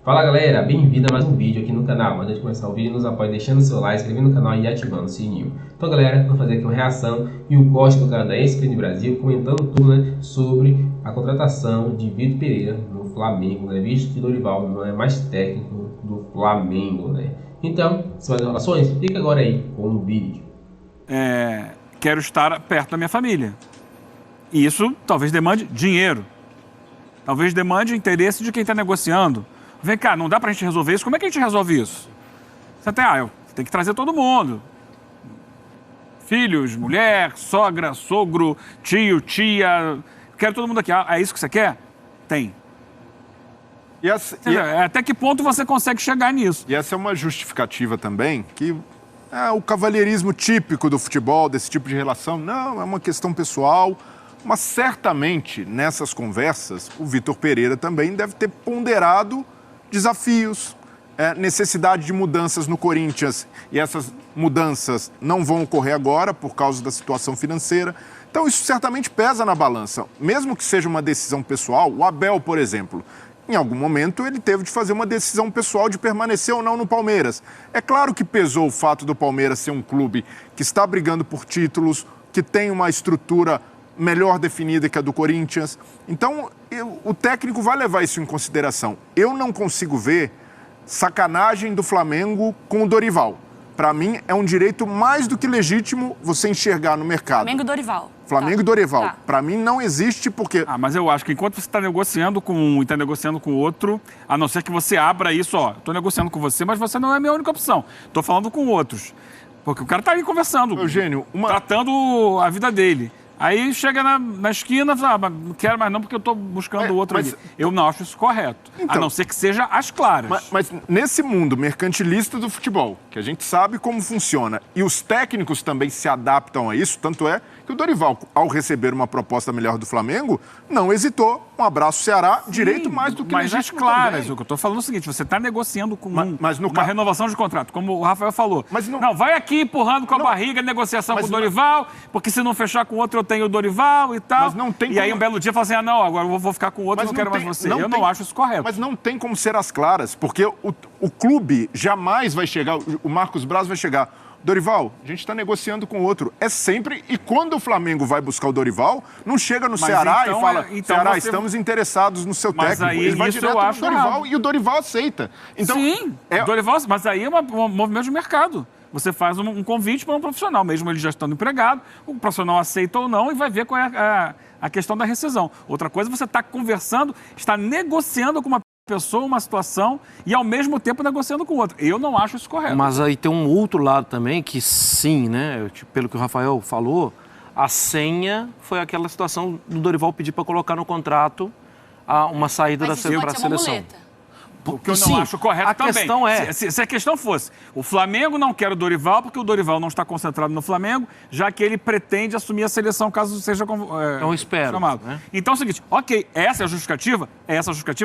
Fala galera, bem-vindo a mais um vídeo aqui no canal. Antes de começar o vídeo, nos apoie deixando seu like, se inscrevendo no canal e ativando o sininho. Então galera, vou fazer aqui uma reação e o corte do cara da ESPN Brasil comentando tudo, né, sobre a contratação de Vitor Pereira no Flamengo, né, visto que Dorival não é mais técnico do Flamengo, né. Então, sem mais enrolações, fica agora aí com o vídeo. Quero estar perto da minha família. E isso talvez demande dinheiro. Talvez demande interesse de quem está negociando. Vem cá, não dá pra gente resolver isso? Como é que a gente resolve isso? Você tem que trazer todo mundo. Filhos, mulher, sogra, sogro, tio, tia. Quero todo mundo aqui. É isso que você quer? Tem. Até que ponto você consegue chegar nisso? E essa é uma justificativa também, que é o cavalheirismo típico do futebol, desse tipo de relação. Não, é uma questão pessoal. Mas certamente, nessas conversas, o Vitor Pereira também deve ter ponderado desafios, necessidade de mudanças no Corinthians, e essas mudanças não vão ocorrer agora por causa da situação financeira. Então isso certamente pesa na balança. Mesmo que seja uma decisão pessoal, o Abel, por exemplo, em algum momento ele teve de fazer uma decisão pessoal de permanecer ou não no Palmeiras. É claro que pesou o fato do Palmeiras ser um clube que está brigando por títulos, que tem uma estrutura melhor definida que a do Corinthians. Então, o técnico vai levar isso em consideração. Eu não consigo ver sacanagem do Flamengo com o Dorival. Para mim, é um direito mais do que legítimo você enxergar no mercado. Flamengo e Dorival. Flamengo e Dorival. Tá. Para mim, não existe porque... Mas eu acho que enquanto você está negociando com um e está negociando com o outro, a não ser que você abra isso, estou negociando com você, mas você não é a minha única opção. Estou falando com outros. Porque o cara está ali conversando. Eugênio, tratando a vida dele. Aí chega na esquina e fala, não quero mais não porque eu estou buscando outro ali. Eu não acho isso correto, então, a não ser que seja às claras. Mas nesse mundo mercantilista do futebol, que a gente sabe como funciona, e os técnicos também se adaptam a isso, tanto é que o Dorival, ao receber uma proposta melhor do Flamengo, não hesitou. Um abraço, Ceará, direito mais do que legítimo. Mas às claras, o que eu estou falando é o seguinte, você está negociando com uma renovação de contrato, como o Rafael falou. Não, vai aqui empurrando com a barriga, negociação com o Dorival, porque se não fechar com o outro eu tenho o Dorival e tal. Mas não tem e aí um belo dia fala assim, não, agora eu vou ficar com o outro, não quero mais você. Eu não acho isso correto. Mas não tem como ser às claras, porque o clube jamais vai chegar, o Marcos Braz vai chegar, Dorival, a gente está negociando com outro. É sempre... E quando o Flamengo vai buscar o Dorival, não chega no Ceará e fala, Ceará, estamos interessados no seu técnico. Aí, ele vai direto no Dorival e o Dorival aceita. Então, sim, Dorival, mas aí é um movimento de mercado. Você faz um convite para um profissional, mesmo ele já estando empregado, o profissional aceita ou não e vai ver qual é a questão da rescisão. Outra coisa, você está conversando, está negociando com uma pessoa, uma situação, e ao mesmo tempo negociando com o outro. Eu não acho isso correto. Mas aí tem um outro lado também que sim, né? Pelo que o Rafael falou, a senha foi aquela situação do Dorival pedir para colocar no contrato uma saída para a seleção. O que eu não acho correto também. Questão é... Se a questão fosse, o Flamengo não quer o Dorival porque o Dorival não está concentrado no Flamengo, já que ele pretende assumir a seleção caso seja chamado. Né? Então é o seguinte, ok, essa é a justificativa?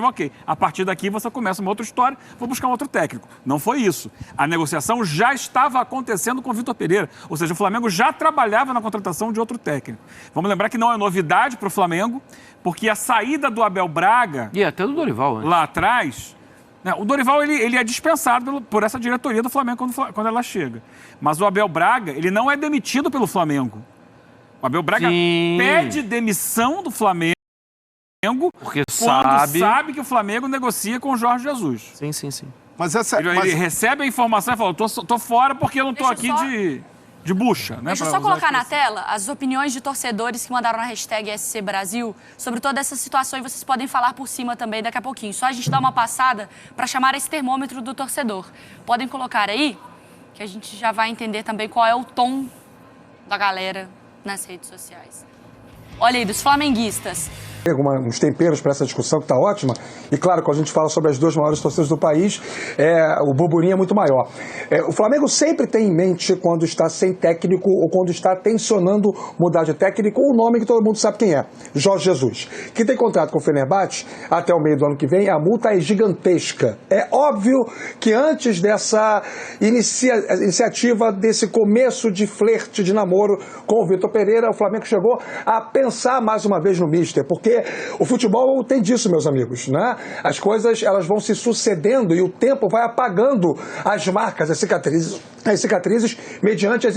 Ok. A partir daqui você começa uma outra história, vou buscar um outro técnico. Não foi isso. A negociação já estava acontecendo com o Vitor Pereira, ou seja, o Flamengo já trabalhava na contratação de outro técnico. Vamos lembrar que não é novidade para o Flamengo, porque a saída do Abel Braga... E até do Dorival, né? Lá atrás... O Dorival ele é dispensado por essa diretoria do Flamengo quando ela chega. Mas o Abel Braga, ele não é demitido pelo Flamengo. O Abel Braga pede demissão do Flamengo porque quando sabe que o Flamengo negocia com o Jorge Jesus. Sim. Mas ele recebe a informação e fala, tô fora porque eu não estou aqui de bucha. Né, deixa eu só colocar na tela as opiniões de torcedores que mandaram na hashtag SC Brasil sobre toda essa situação e vocês podem falar por cima também daqui a pouquinho. Só a gente dá uma passada para chamar esse termômetro do torcedor. Podem colocar aí, que a gente já vai entender também qual é o tom da galera nas redes sociais. Olha aí, dos flamenguistas. Uns temperos para essa discussão que está ótima. E claro, quando a gente fala sobre as duas maiores torcidas do país, o burburinho é muito maior. O Flamengo sempre tem em mente, quando está sem técnico ou quando está tensionando mudar de técnico, o nome que todo mundo sabe quem é, Jorge Jesus, que tem contrato com o Fenerbahçe até o meio do ano que vem. A multa é gigantesca. É óbvio que antes dessa iniciativa, desse começo de flerte, de namoro com o Vitor Pereira, o Flamengo chegou a pensar mais uma vez no Mister, porque porque o futebol tem disso, meus amigos, né? As coisas, elas vão se sucedendo e o tempo vai apagando as marcas, as cicatrizes mediante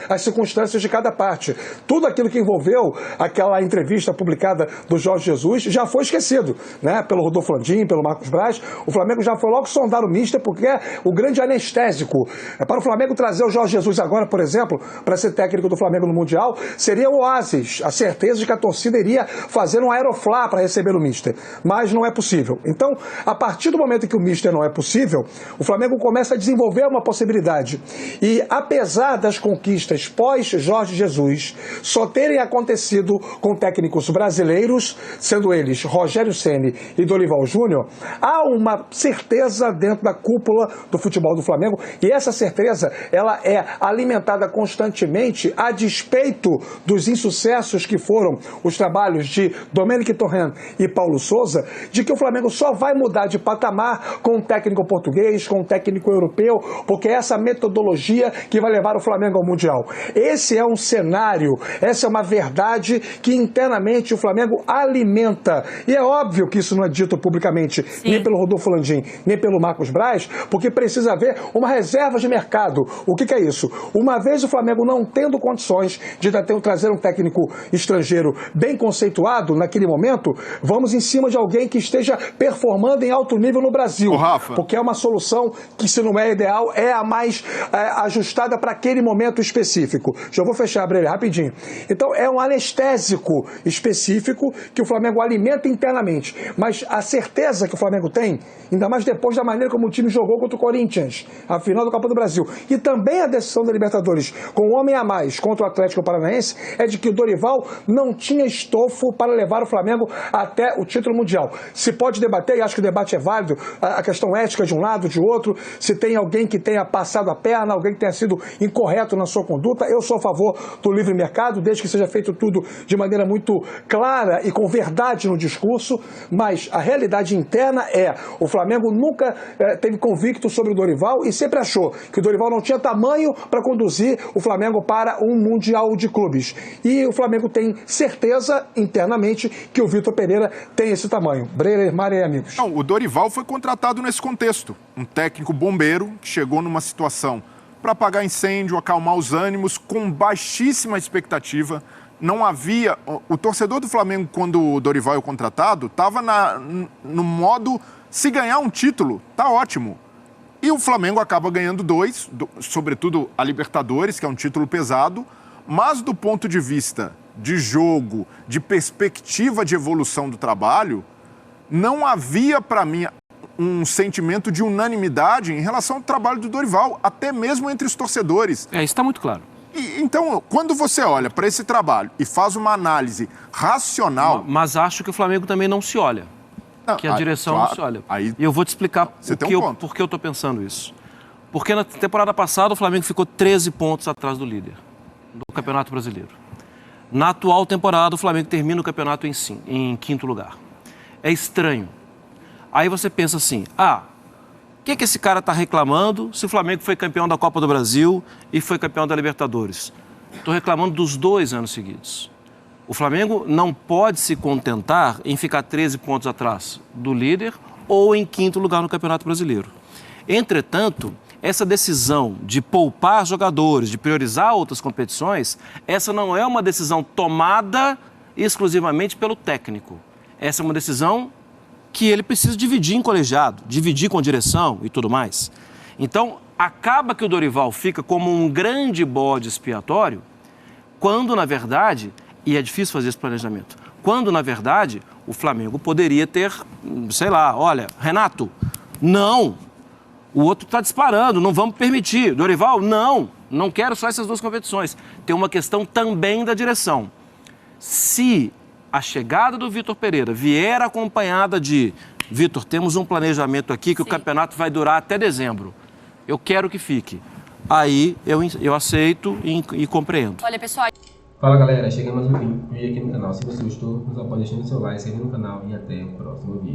as circunstâncias de cada parte. Tudo aquilo que envolveu aquela entrevista publicada do Jorge Jesus já foi esquecido, né? Pelo Rodolfo Landim, pelo Marcos Braz. O Flamengo já foi logo sondar o mister porque é o grande anestésico. Para o Flamengo trazer o Jorge Jesus agora, por exemplo, para ser técnico do Flamengo no Mundial, seria o oásis, a certeza de que a torcida iria fazer um aeroflá para receber o mister. Mas não é possível. Então, a partir do momento que o mister não é possível, o Flamengo começa a desenvolver uma possibilidade. E apesar das conquistas pós-Jorge Jesus só terem acontecido com técnicos brasileiros, sendo eles Rogério Ceni e Dorival Júnior, há uma certeza dentro da cúpula do futebol do Flamengo, e essa certeza ela é alimentada constantemente a despeito dos insucessos que foram os trabalhos de Domenic Torrent e Paulo Souza, de que o Flamengo só vai mudar de patamar com um técnico português, com um técnico europeu, porque é essa metodologia que vai levar o Flamengo ao Mundial. Esse é um cenário, essa é uma verdade que internamente o Flamengo alimenta. E é óbvio que isso não é dito publicamente, nem pelo Rodolfo Landim, nem pelo Marcos Braz, porque precisa haver uma reserva de mercado. O que é isso? Uma vez o Flamengo não tendo condições de trazer um técnico estrangeiro bem conceituado naquele momento, vamos em cima de alguém que esteja performando em alto nível no Brasil. Porque é uma solução que, se não é ideal, é a mais ajustada para aquele momento específico. Já vou fechar, Breyer, rapidinho. Então, é um anestésico específico que o Flamengo alimenta internamente. Mas a certeza que o Flamengo tem, ainda mais depois da maneira como o time jogou contra o Corinthians, a final da Copa do Brasil, e também a decisão da Libertadores com um homem a mais contra o Atlético Paranaense, é de que o Dorival não tinha estofo para levar o Flamengo até o título mundial. Se pode debater, e acho que o debate é válido, a questão ética de um lado, de outro, se tem alguém que tenha passado a perna, alguém que tenha sido incorreto na sua conduta. Eu sou a favor do livre mercado, desde que seja feito tudo de maneira muito clara e com verdade no discurso, mas a realidade interna é, o Flamengo nunca teve convicto sobre o Dorival e sempre achou que o Dorival não tinha tamanho para conduzir o Flamengo para um Mundial de Clubes. E o Flamengo tem certeza internamente que o Vitor Pereira tem esse tamanho. Breyer, Mário e amigos. Não, o Dorival foi contratado nesse contexto. Um técnico bombeiro que chegou numa situação para apagar incêndio, acalmar os ânimos, com baixíssima expectativa. Não havia... O torcedor do Flamengo, quando o Dorival é contratado, estava no modo, se ganhar um título, tá ótimo. E o Flamengo acaba ganhando 2, sobretudo a Libertadores, que é um título pesado, mas do ponto de vista de jogo, de perspectiva de evolução do trabalho, não havia, para mim, um sentimento de unanimidade em relação ao trabalho do Dorival, até mesmo entre os torcedores. Isso está muito claro. Então, quando você olha para esse trabalho e faz uma análise racional... Mas acho que o Flamengo também não se olha. Que a direção não se olha. E eu vou te explicar por que eu estou pensando isso. Porque na temporada passada o Flamengo ficou 13 pontos atrás do líder do Campeonato Brasileiro. Na atual temporada o Flamengo termina o campeonato em quinto lugar. É estranho. Aí você pensa assim, o que esse cara está reclamando se o Flamengo foi campeão da Copa do Brasil e foi campeão da Libertadores? Estou reclamando dos 2 anos seguidos. O Flamengo não pode se contentar em ficar 13 pontos atrás do líder ou em quinto lugar no Campeonato Brasileiro. Entretanto, essa decisão de poupar jogadores, de priorizar outras competições, essa não é uma decisão tomada exclusivamente pelo técnico. Essa é uma decisão que ele precisa dividir em colegiado, dividir com a direção e tudo mais. Então, acaba que o Dorival fica como um grande bode expiatório, quando, na verdade, e é difícil fazer esse planejamento, quando, na verdade, o Flamengo poderia ter, sei lá, olha, Renato, não, o outro está disparando, não vamos permitir. Dorival, não quero só essas 2 competições. Tem uma questão também da direção. Se a chegada do Vitor Pereira vier acompanhada de Vitor, temos um planejamento aqui que o campeonato vai durar até dezembro. Eu quero que fique. Aí eu aceito e compreendo. Olha, pessoal... Fala galera, chegamos no fim do vídeo aqui no canal. Se você gostou, nos apoie deixando seu like, se inscreve no canal e até o próximo vídeo.